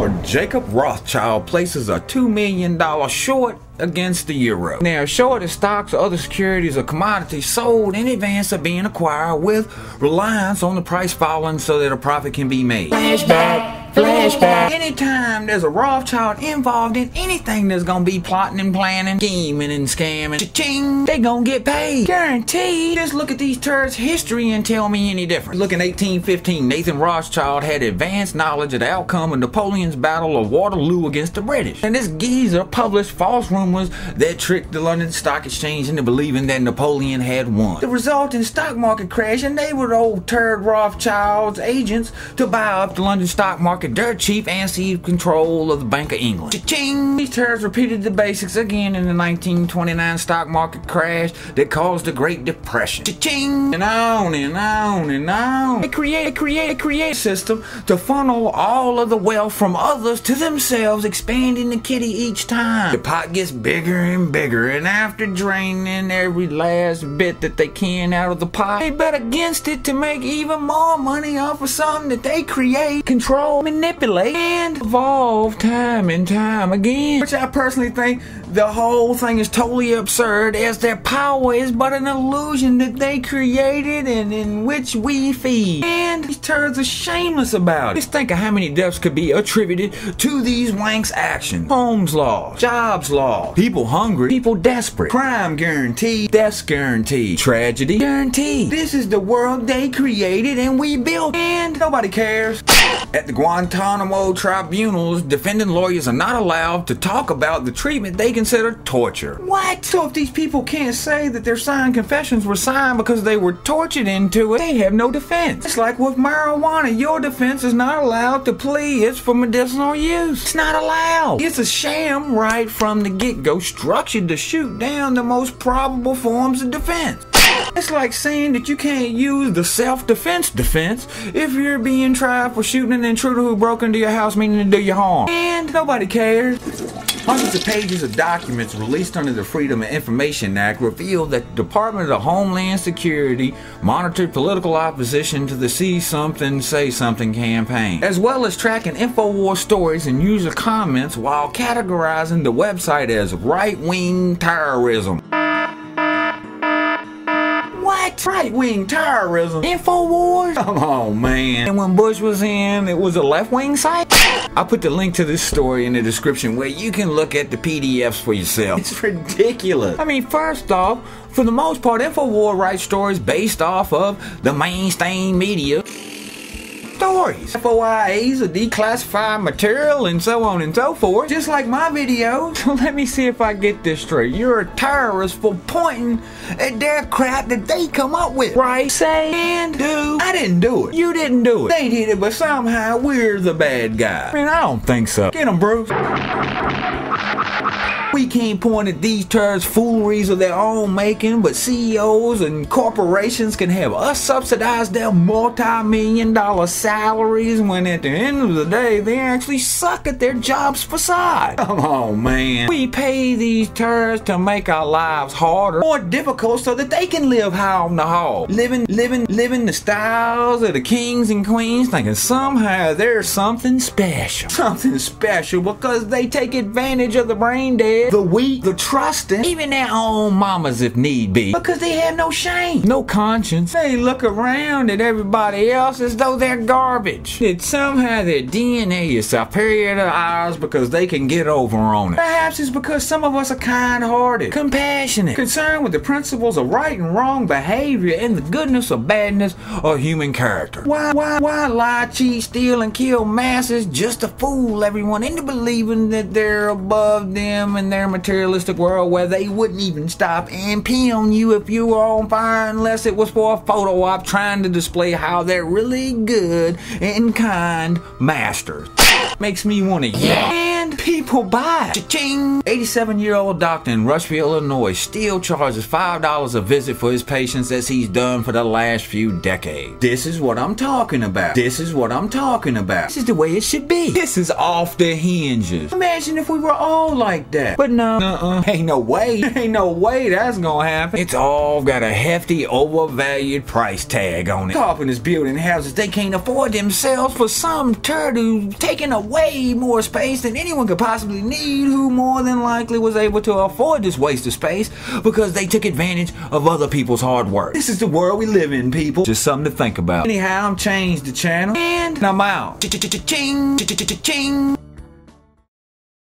Lord Jacob Rothschild places a $2 million short against the euro. Now, short is stocks or other securities or commodities sold in advance of being acquired with reliance on the price falling so that a profit can be made. Flashback, flashback. Anytime there's a Rothschild involved in anything that's gonna be plotting and planning, scheming and scamming, cha-ching, they gonna get paid. Guaranteed. Just look at these turds' history and tell me any different. Look, in 1815, Nathan Rothschild had advanced knowledge of the outcome of Napoleon's Battle of Waterloo against the British. And this geezer published false rumors that tricked the London Stock Exchange into believing that Napoleon had won. The resulting stock market crash enabled old turd Rothschild's agents to buy up the London stock market dirt cheap and seize control of the Bank of England. Cha-ching! These turds repeated the basics again in the 1929 stock market crash that caused the Great Depression. Cha-ching! And on and on and on. They create a system to funnel all of the wealth from others to themselves, expanding the kitty each time. The pot gets bigger and bigger, and after draining every last bit that they can out of the pot, they bet against it to make even more money off of something that they create, control, manipulate, and evolve time and time again. Which I personally think the whole thing is totally absurd, as their power is but an illusion that they created and in which we feed. And these turds are shameless about it. Just think of how many deaths could be attributed to these wanks' actions. Homes lost, jobs lost, people hungry, people desperate, crime guaranteed, deaths guaranteed, tragedy guaranteed. This is the world they created and we built, and nobody cares. At the Guantanamo tribunals, defendant lawyers are not allowed to talk about the treatment they consider torture. What? So if these people can't say that their signed confessions were signed because they were tortured into it, they have no defense. It's like with marijuana, your defense is not allowed to plead it's for medicinal use. It's not allowed. It's a sham right from the get-go, structured to shoot down the most probable forms of defense. It's like saying that you can't use the self-defense if you're being tried for shooting an intruder who broke into your house meaning to do you harm. And nobody cares. Hundreds of pages of documents released under the Freedom of Information Act reveal that the Department of Homeland Security monitored political opposition to the See Something, Say Something campaign, as well as tracking InfoWars stories and user comments while categorizing the website as right-wing terrorism. What? Right-wing terrorism? InfoWars? Come on, man. And when Bush was in, it was a left-wing site? I'll put the link to this story in the description where you can look at the PDFs for yourself. It's ridiculous. I mean, first off, for the most part, InfoWars writes stories based off of the mainstream media stories. FOIAs are declassified material and so on and so forth, just like my videos. So let me see if I get this straight. You're a terrorist for pointing at their crap that they come up with. Right? Say and do. I didn't do it. You didn't do it. They did it, but somehow we're the bad guy. I mean, I don't think so. Get them, Bruce. We can't point at these turds' fooleries of their own making, but CEOs and corporations can have us subsidize their multi-million-dollar salaries when at the end of the day they actually suck at their job's facade. Come on, man. We pay these turds to make our lives harder, more difficult, so that they can live high on the hog. Living the styles of the kings and queens, thinking somehow there's something special. Something special because they take advantage of the brain dead, the weak, the trusting, even their own mamas if need be, because they have no shame, no conscience. They look around at everybody else as though they're garbage. That somehow their DNA is superior to ours because they can get over on it. Perhaps it's because some of us are kind-hearted, compassionate, concerned with the principles of right and wrong behavior and the goodness or badness of human character. Why lie, cheat, steal, and kill masses just to fool everyone into believing that they're above them and their materialistic world where they wouldn't even stop and pee on you if you were on fire unless it was for a photo op trying to display how they're really good and kind masters. Makes me want to yell and people buy. Cha-ching! 87-year-old doctor in Rushville, Illinois still charges $5 a visit for his patients as he's done for the last few decades. This is what I'm talking about. This is what I'm talking about. This is the way it should be. This is off the hinges. Imagine if we were all like that. But no, ain't no way. Ain't no way that's gonna happen. It's all got a hefty, overvalued price tag on it. Carpenters building houses they can't afford themselves for some turd who's taking away more space than anyone could possibly need, who more than likely was able to afford this waste of space because they took advantage of other people's hard work. This is the world we live in, people. Just something to think about. Anyhow, I'm ChangeDaChannel, and I'm out. Cha-cha-cha-ching, cha-cha-cha-ching.